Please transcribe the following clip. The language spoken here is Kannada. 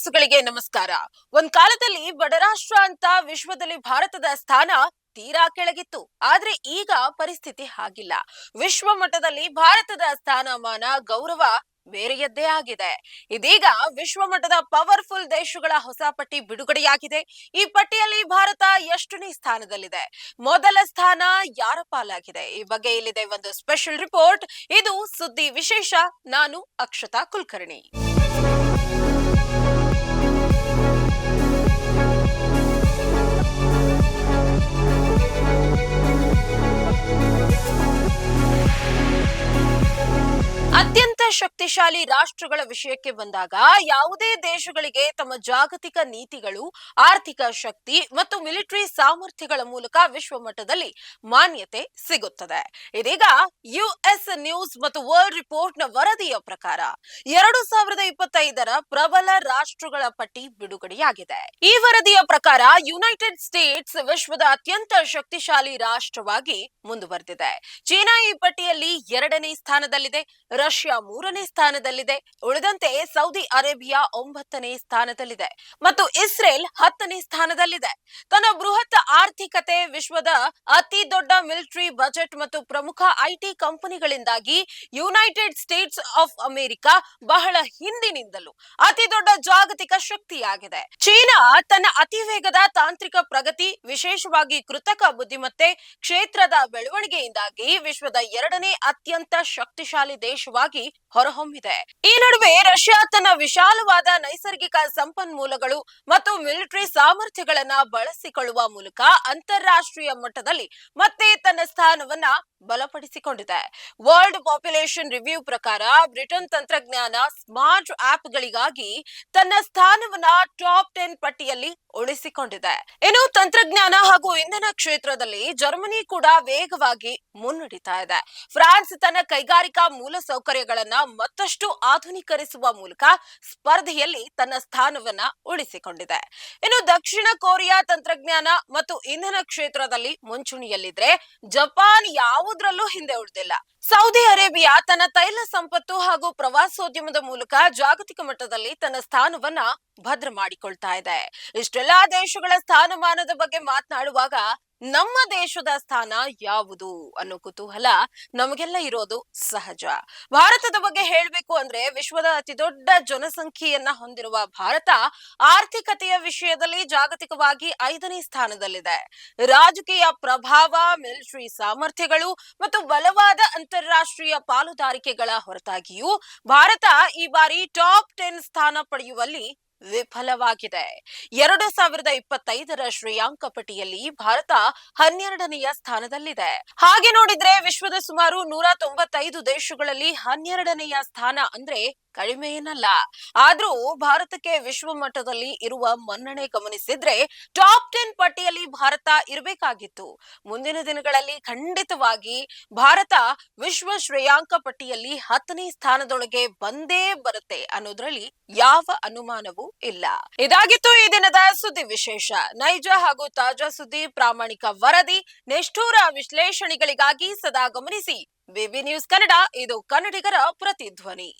ಮನಸ್ಸುಗಳಿಗೆ ನಮಸ್ಕಾರ. ಒಂದ್ ಕಾಲದಲ್ಲಿ ಬಡ ರಾಷ್ಟ್ರ ಅಂತ ವಿಶ್ವದಲ್ಲಿ ಭಾರತದ ಸ್ಥಾನ ತೀರಾ ಕೆಳಗಿತ್ತು. ಆದ್ರೆ ಈಗ ಪರಿಸ್ಥಿತಿ ಹಾಗಿಲ್ಲ. ವಿಶ್ವ ಮಟ್ಟದಲ್ಲಿ ಭಾರತದ ಸ್ಥಾನಮಾನ ಗೌರವ ಬೇರೆಯದ್ದೇ ಆಗಿದೆ. ಇದೀಗ ವಿಶ್ವ ಮಟ್ಟದ ಪವರ್ಫುಲ್ ದೇಶಗಳ ಹೊಸ ಪಟ್ಟಿ ಬಿಡುಗಡೆಯಾಗಿದೆ. ಈ ಪಟ್ಟಿಯಲ್ಲಿ ಭಾರತ ಎಷ್ಟನೇ ಸ್ಥಾನದಲ್ಲಿದೆ, ಮೊದಲ ಸ್ಥಾನ ಯಾರ ಪಾಲಾಗಿದೆ, ಈ ಬಗ್ಗೆ ಇಲ್ಲಿದೆ ಒಂದು ಸ್ಪೆಷಲ್ ರಿಪೋರ್ಟ್. ಇದು ಸುದ್ದಿ ವಿಶೇಷ. ನಾನು ಅಕ್ಷತಾ ಕುಲಕರ್ಣಿ. ಅತ್ಯಂತ ಶಕ್ತಿಶಾಲಿ ರಾಷ್ಟ್ರಗಳ ವಿಷಯಕ್ಕೆ ಬಂದಾಗ ಯಾವುದೇ ದೇಶಗಳಿಗೆ ತಮ್ಮ ಜಾಗತಿಕ ನೀತಿಗಳು, ಆರ್ಥಿಕ ಶಕ್ತಿ ಮತ್ತು ಮಿಲಿಟರಿ ಸಾಮರ್ಥ್ಯಗಳ ಮೂಲಕ ವಿಶ್ವ ಮಟ್ಟದಲ್ಲಿ ಮಾನ್ಯತೆ ಸಿಗುತ್ತದೆ. ಇದೀಗ ಯುಎಸ್ ನ್ಯೂಸ್ ಮತ್ತು ವರ್ಲ್ಡ್ ರಿಪೋರ್ಟ್ ನ ವರದಿಯ ಪ್ರಕಾರ 2025ರ ಪ್ರಬಲ ರಾಷ್ಟ್ರಗಳ ಪಟ್ಟಿ ಬಿಡುಗಡೆಯಾಗಿದೆ. ಈ ವರದಿಯ ಪ್ರಕಾರ ಯುನೈಟೆಡ್ ಸ್ಟೇಟ್ಸ್ ವಿಶ್ವದ ಅತ್ಯಂತ ಶಕ್ತಿಶಾಲಿ ರಾಷ್ಟ್ರವಾಗಿ ಮುಂದುವರೆದಿದೆ. ಚೀನಾ ಈ ಪಟ್ಟಿಯಲ್ಲಿ 2ನೇ ಸ್ಥಾನದಲ್ಲಿದೆ, ರಷ್ಯಾ 3ನೇ ಸ್ಥಾನದಲ್ಲಿದೆ, ಉಳಿದಂತೆ ಸೌದಿ ಅರೇಬಿಯಾ 9ನೇ ಸ್ಥಾನದಲ್ಲಿದೆ ಮತ್ತು ಇಸ್ರೇಲ್ 10ನೇ ಸ್ಥಾನದಲ್ಲಿದೆ. ತನ್ನ ಬೃಹತ್ ಆರ್ಥಿಕತೆ, ವಿಶ್ವದ ಅತಿ ದೊಡ್ಡ ಮಿಲಿಟರಿ ಬಜೆಟ್ ಮತ್ತು ಪ್ರಮುಖ ಐಟಿ ಕಂಪನಿಗಳಿಂದಾಗಿ ಯುನೈಟೆಡ್ ಸ್ಟೇಟ್ಸ್ ಆಫ್ ಅಮೆರಿಕಾ ಬಹಳ ಹಿಂದಿನಿಂದಲೂ ಅತಿ ದೊಡ್ಡ ಜಾಗತಿಕ ಶಕ್ತಿಯಾಗಿದೆ. ಚೀನಾ ತನ್ನ ಅತಿ ವೇಗದ ತಾಂತ್ರಿಕ ಪ್ರಗತಿ, ವಿಶೇಷವಾಗಿ ಕೃತಕ ಬುದ್ಧಿಮತ್ತೆ ಕ್ಷೇತ್ರದ ಬೆಳವಣಿಗೆಯಿಂದಾಗಿ ವಿಶ್ವದ 2ನೇ ಅತ್ಯಂತ ಶಕ್ತಿಶಾಲಿ ದೇಶವಾಗಿ ಹೊರಹೊಮ್ಮಿದೆ. ಈ ನಡುವೆ ರಷ್ಯಾ ತನ್ನ ವಿಶಾಲವಾದ ನೈಸರ್ಗಿಕ ಸಂಪನ್ಮೂಲಗಳು ಮತ್ತು ಮಿಲಿಟರಿ ಸಾಮರ್ಥ್ಯಗಳನ್ನ ಬಳಸಿಕೊಳ್ಳುವ ಮೂಲಕ ಅಂತಾರಾಷ್ಟ್ರೀಯ ಮಟ್ಟದಲ್ಲಿ ಮತ್ತೆ ತನ್ನ ಸ್ಥಾನವನ್ನ ಬಲಪಡಿಸಿಕೊಂಡಿದೆ. ವರ್ಲ್ಡ್ ಪಾಪ್ಯುಲೇಷನ್ ರಿವ್ಯೂ ಪ್ರಕಾರ ಬ್ರಿಟನ್ ತಂತ್ರಜ್ಞಾನ, ಸ್ಮಾರ್ಟ್ ಆಪ್ಗಳಿಗಾಗಿ ತನ್ನ ಸ್ಥಾನವನ್ನ ಟಾಪ್ 10 ಪಟ್ಟಿಯಲ್ಲಿ ಉಳಿಸಿಕೊಂಡಿದೆ. ಇನ್ನು ತಂತ್ರಜ್ಞಾನ ಹಾಗೂ ಇಂಧನ ಕ್ಷೇತ್ರದಲ್ಲಿ ಜರ್ಮನಿ ಕೂಡ ವೇಗವಾಗಿ ಮುನ್ನಡೆತಾ ಇದೆ. ಫ್ರಾನ್ಸ್ ತನ್ನ ಕೈಗಾರಿಕಾ ಮೂಲಸೌಕರ್ಯಗಳನ್ನ ಮತ್ತಷ್ಟು ಆಧುನೀಕರಿಸುವ ಮೂಲಕ ಸ್ಪರ್ಧೆಯಲ್ಲಿ ತನ್ನ ಸ್ಥಾನವನ್ನ ಉಳಿಸಿಕೊಂಡಿದೆ. ಇನ್ನು ದಕ್ಷಿಣ ಕೊರಿಯಾ ತಂತ್ರಜ್ಞಾನ ಮತ್ತು ಇಂಧನ ಕ್ಷೇತ್ರದಲ್ಲಿ ಮುಂಚೂಣಿಯಲ್ಲಿದ್ರೆ ಜಪಾನ್ ಯಾವುದ್ರಲ್ಲೂ ಹಿಂದೆ ಉಳಿದಿಲ್ಲ. ಸೌದಿ ಅರೇಬಿಯಾ ತನ್ನ ತೈಲ ಸಂಪತ್ತು ಹಾಗೂ ಪ್ರವಾಸೋದ್ಯಮದ ಮೂಲಕ ಜಾಗತಿಕ ಮಟ್ಟದಲ್ಲಿ ತನ್ನ ಸ್ಥಾನವನ್ನ ಭದ್ರ ಮಾಡಿಕೊಳ್ತಾ ಇದೆ. ಇಷ್ಟೆಲ್ಲಾ ದೇಶಗಳ ಸ್ಥಾನಮಾನದ ಬಗ್ಗೆ ಮಾತನಾಡುವಾಗ ನಮ್ಮ ದೇಶದ ಸ್ಥಾನ ಯಾವುದು ಅನ್ನೋ ಕುತೂಹಲ ನಮಗೆಲ್ಲ ಇರೋದು ಸಹಜ. ಭಾರತದ ಬಗ್ಗೆ ಹೇಳಬೇಕು ಅಂದ್ರೆ ವಿಶ್ವದ ಅತಿ ದೊಡ್ಡ ಜನಸಂಖ್ಯೆಯನ್ನ ಹೊಂದಿರುವ ಭಾರತ ಆರ್ಥಿಕತೆಯ ವಿಷಯದಲ್ಲಿ ಜಾಗತಿಕವಾಗಿ 5ನೇ ಸ್ಥಾನದಲ್ಲಿದೆ. ರಾಜಕೀಯ ಪ್ರಭಾವ, ಮಿಲಿಟರಿ ಸಾಮರ್ಥ್ಯಗಳು ಮತ್ತು ಬಲವಾದ ಅಂತಾರಾಷ್ಟ್ರೀಯ ಪಾಲುದಾರಿಕೆಗಳ ಹೊರತಾಗಿಯೂ ಭಾರತ ಈ ಬಾರಿ ಟಾಪ್ 10 ಸ್ಥಾನ ಪಡೆಯುವಲ್ಲಿ ವಿಫಲವಾಗಿದೆ. 2025ರ ಶ್ರೇಯಾಂಕ ಪಟ್ಟಿಯಲ್ಲಿ ಭಾರತ 12ನೆಯ ಸ್ಥಾನದಲ್ಲಿದೆ. ಹಾಗೆ ನೋಡಿದ್ರೆ ವಿಶ್ವದ ಸುಮಾರು 195 ದೇಶಗಳಲ್ಲಿ 12ನೆಯ ಸ್ಥಾನ ಅಂದ್ರೆ ಕಡಿಮೆ ಏನಲ್ಲ. ಆದ್ರೂ ಭಾರತಕ್ಕೆ ವಿಶ್ವ ಮಟ್ಟದಲ್ಲಿ ಇರುವ ಮನ್ನಣೆ ಗಮನಿಸಿದ್ರೆ ಟಾಪ್ 10 ಪಟ್ಟಿಯಲ್ಲಿ ಭಾರತ ಇರಬೇಕಾಗಿತ್ತು. ಮುಂದಿನ ದಿನಗಳಲ್ಲಿ ಖಂಡಿತವಾಗಿ ಭಾರತ ವಿಶ್ವ ಶ್ರೇಯಾಂಕ ಪಟ್ಟಿಯಲ್ಲಿ 10ನೇ ಸ್ಥಾನದೊಳಗೆ ಬಂದೇ ಬರುತ್ತೆ ಅನ್ನೋದ್ರಲ್ಲಿ ಯಾವ ಅನುಮಾನವೂ ಇಲ್ಲ. ಇದಾಗಿತ್ತು ಈ ದಿನದ ಸುದ್ದಿ ವಿಶೇಷ. ನೈಜ ಹಾಗೂ ತಾಜಾ ಸುದ್ದಿ, ಪ್ರಾಮಾಣಿಕ ವರದಿ, ನಿಷ್ಠೂರ ವಿಶ್ಲೇಷಣೆಗಳಿಗಾಗಿ ಸದಾ ಗಮನಿಸಿ ಬಿಬಿ ನ್ಯೂಸ್ ಕನ್ನಡ. ಇದು ಕನ್ನಡಿಗರ ಪ್ರತಿಧ್ವನಿ.